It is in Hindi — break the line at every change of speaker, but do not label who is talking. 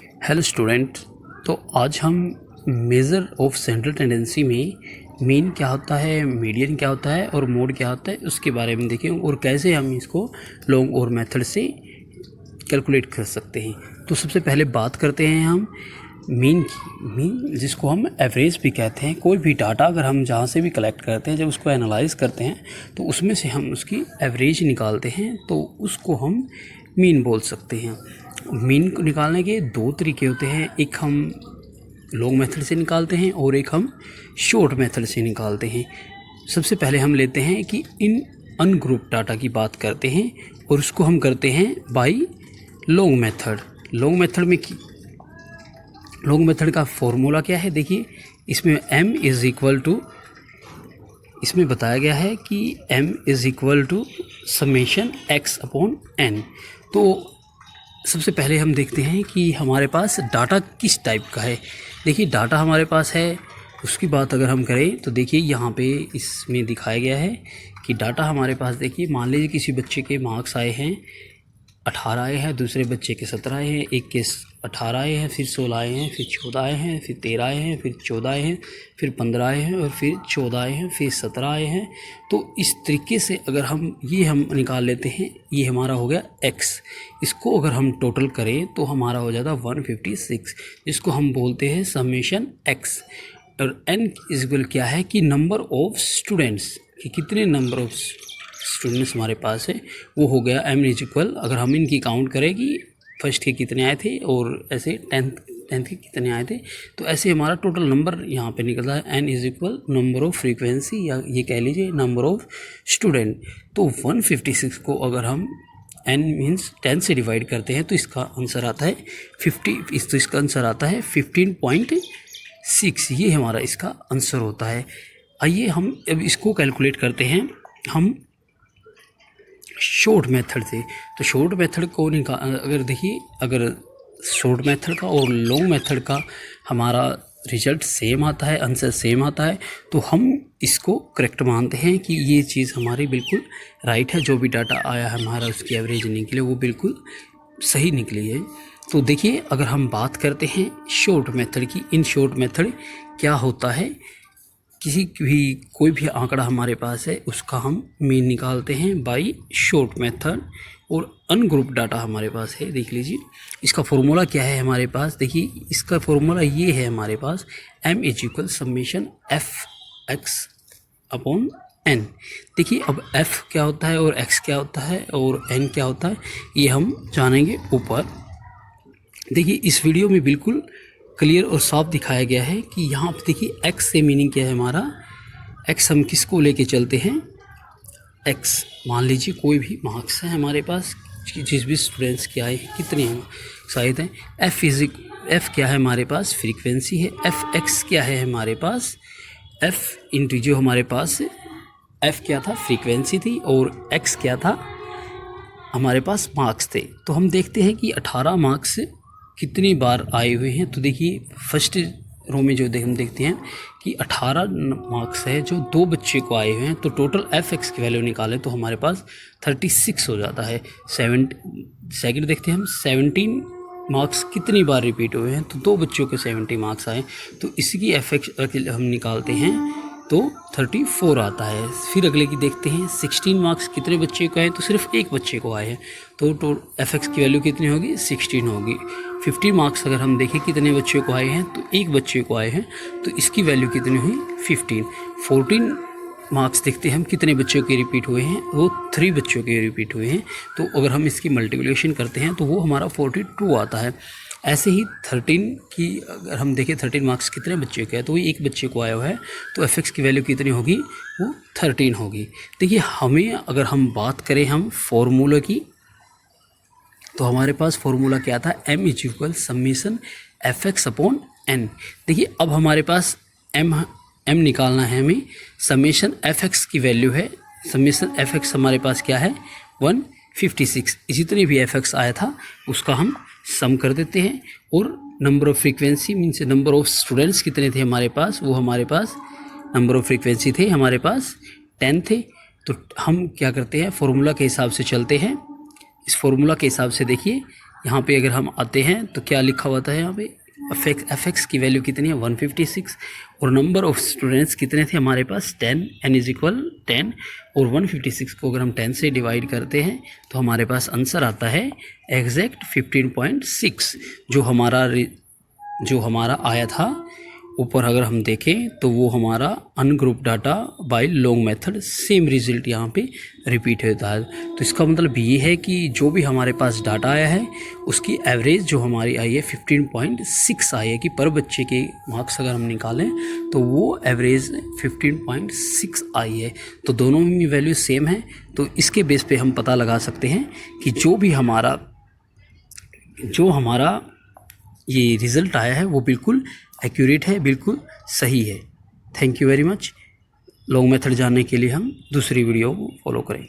Hello student. तो आज हम मेज़र ऑफ सेंट्रल टेंडेंसी में मीन क्या होता है, मीडियन क्या होता है और मोड क्या होता है उसके बारे में देखें और कैसे हम इसको लॉन्ग और मेथड से कैलकुलेट कर सकते हैं। तो सबसे पहले बात करते हैं हम मीन की। मीन जिसको हम एवरेज भी कहते हैं। कोई भी डाटा अगर हम जहाँ से भी कलेक्ट करते हैं, जब उसको एनालाइज करते हैं तो उसमें से हम उसकी एवरेज निकालते हैं, तो उसको हम मीन बोल सकते हैं। मीन को निकालने के दो तरीके होते हैं, एक हम लॉन्ग मेथड से निकालते हैं और एक हम शॉर्ट मेथड से निकालते हैं। सबसे पहले हम लेते हैं कि इन अनग्रुप डाटा की बात करते हैं और उसको हम करते हैं by long method. Long method का फॉर्मूला क्या है, देखिए इसमें m इज़ इक्वल टू, इसमें बताया गया है कि m is equal to summation x upon n। तो सबसे पहले हम देखते हैं कि हमारे पास डाटा किस टाइप का है। देखिए डाटा हमारे पास है, उसकी बात अगर हम करें तो देखिए यहाँ पे इसमें दिखाया गया है कि डाटा हमारे पास, देखिए मान लीजिए किसी बच्चे के मार्क्स आए हैं 18 आए हैं, दूसरे बच्चे के 17 आए हैं, एक के 18 आए हैं, फिर 16 आए हैं, फिर 14 आए हैं, फिर 13 आए हैं, फिर 14 आए हैं, फिर 15 आए हैं और फिर 14 आए हैं, फिर 17 आए हैं। तो इस तरीके से अगर हम निकाल लेते हैं, ये हमारा हो गया x। इसको अगर हम टोटल करें तो हमारा हो जाता 156, जिसको हम बोलते हैं समेशन x। और n इक्वल क्या है कि नंबर ऑफ स्टूडेंट्स, कि कितने नंबर ऑफ स्टूडेंट्स हमारे पास है, वो हो गया m इज इक्वल, अगर हम इनकी काउंट करें कि फर्स्ट के कितने आए थे और ऐसे टेंथ के कितने आए थे, तो ऐसे हमारा टोटल नंबर यहाँ पे निकलता है n is equal number of frequency, या ये कह लीजिए नंबर ऑफ स्टूडेंट। तो 156 को अगर हम n मीन्स 10 से डिवाइड करते हैं तो इसका आंसर आता है 50, तो इसका आंसर आता है 15.6। ये हमारा इसका आंसर होता है। आइए हम अब इसको कैलकुलेट करते हैं हम शॉर्ट मेथड से। तो शॉर्ट मेथड को अगर देखिए, अगर शॉर्ट मेथड का और लॉन्ग मेथड का हमारा रिजल्ट सेम आता है, आंसर सेम आता है, तो हम इसको करेक्ट मानते हैं कि ये चीज़ हमारी बिल्कुल राइट है। जो भी डाटा आया है हमारा उसकी एवरेज निकले वो बिल्कुल सही निकली है। तो देखिए अगर हम बात करते हैं शॉर्ट मेथड की, इन शॉर्ट मेथड क्या होता है, कोई भी आंकड़ा हमारे पास है उसका हम मीन निकालते हैं बाय शॉर्ट मेथड। और अनग्रुप डाटा हमारे पास है, देख लीजिए इसका फॉर्मूला क्या है हमारे पास। देखिए इसका फॉर्मूला ये है हमारे पास, m is equal summation f(x) upon n। देखिए अब f क्या होता है और x क्या होता है और n क्या होता है, ये हम जानेंगे ऊपर। देखिए इस वीडियो में बिल्कुल क्लियर और साफ दिखाया गया है कि यहाँ पे देखिए x से मीनिंग क्या है हमारा, x हम किसको लेके चलते हैं, x मान लीजिए कोई भी मार्क्स है हमारे पास, जिस भी स्टूडेंट्स के आए हैं, कितने हैं शायद हैं। f क्या है हमारे पास, फ्रीक्वेंसी है। f(x) क्या है हमारे पास, f इंटू जो हमारे पास f क्या था, फ्रीक्वेंसी थी, और x क्या था हमारे पास, मार्क्स थे। तो हम देखते हैं कि 18 मार्क्स कितनी बार आए हुए हैं। तो देखिए फर्स्ट रो में जो हम देखते हैं कि 18 मार्क्स है जो दो बच्चे को आए हुए हैं, तो टोटल f(x) की वैल्यू निकालें तो हमारे पास 36 हो जाता है। सेकंड देखते हैं हम 17 मार्क्स कितनी बार रिपीट हुए हैं, तो दो बच्चों के 70 मार्क्स आए, तो इसी की f(x) हम निकालते हैं तो 34 आता है। फिर अगले की देखते हैं 16 मार्क्स कितने बच्चे को आए, तो सिर्फ एक बच्चे को आए हैं, तो f(x) की वैल्यू कितनी होगी, 16 होगी। 50 मार्क्स अगर हम देखें कितने बच्चे को आए हैं, तो एक बच्चे को आए हैं, तो इसकी वैल्यू कितनी हुई, 15। 14 मार्क्स देखते हैं हम कितने बच्चों के रिपीट हुए हैं, वो 3 बच्चों के रिपीट हुए हैं, तो अगर हम इसकी मल्टीप्लिकेशन करते हैं तो वो हमारा 42 आता है। ऐसे ही 13 की अगर हम देखें 13 मार्क्स कितने बच्चे के हैं, तो वो एक बच्चे को आया हुआ है, तो f(x) की वैल्यू कितनी होगी, वो 13 होगी। देखिए हमें अगर हम बात करें हम फॉर्मूला की, तो हमारे पास फॉर्मूला क्या था, m is equal summation f(x) upon n। देखिए अब हमारे पास m निकालना है हमें, समेशन f(x) की वैल्यू है, समेशन f(x) हमारे पास क्या है 156। जितने भी f(x) आया था उसका हम सम कर देते हैं, और number of frequency means number of students कितने थे हमारे पास, वो हमारे पास नंबर ऑफ फ्रीक्वेंसी थे हमारे पास 10 थे। तो हम क्या करते हैं, फॉर्मूला के हिसाब से चलते हैं। इस फॉर्मूला के हिसाब से देखिए यहाँ पे अगर हम आते हैं तो क्या लिखा हुआ था यहाँ पे, एफ एक्स की वैल्यू कितनी है 156 और नंबर ऑफ स्टूडेंट्स कितने थे हमारे पास 10, n इज इक्वल 10 और 156 को अगर हम 10 से डिवाइड करते हैं तो हमारे पास आंसर आता है एग्जैक्ट 15.6 जो हमारा आया था ऊपर। अगर हम देखें तो वो हमारा ungroup data by long method same result यहाँ पे रिपीट होता है। तो इसका मतलब ये है कि जो भी हमारे पास डाटा आया है उसकी एवरेज जो हमारी आई है 15.6 आई है, कि पर बच्चे के मार्क्स अगर हम निकालें तो वो एवरेज 15.6 आई है। तो दोनों में वैल्यू सेम है, तो इसके बेस पे हम पता लगा सकते हैं कि जो हमारा ये रिज़ल्ट आया है वो बिल्कुल एक्यूरेट है, बिल्कुल सही है। Thank you very much. Long method जानने के लिए हम दूसरी वीडियो को फॉलो करें।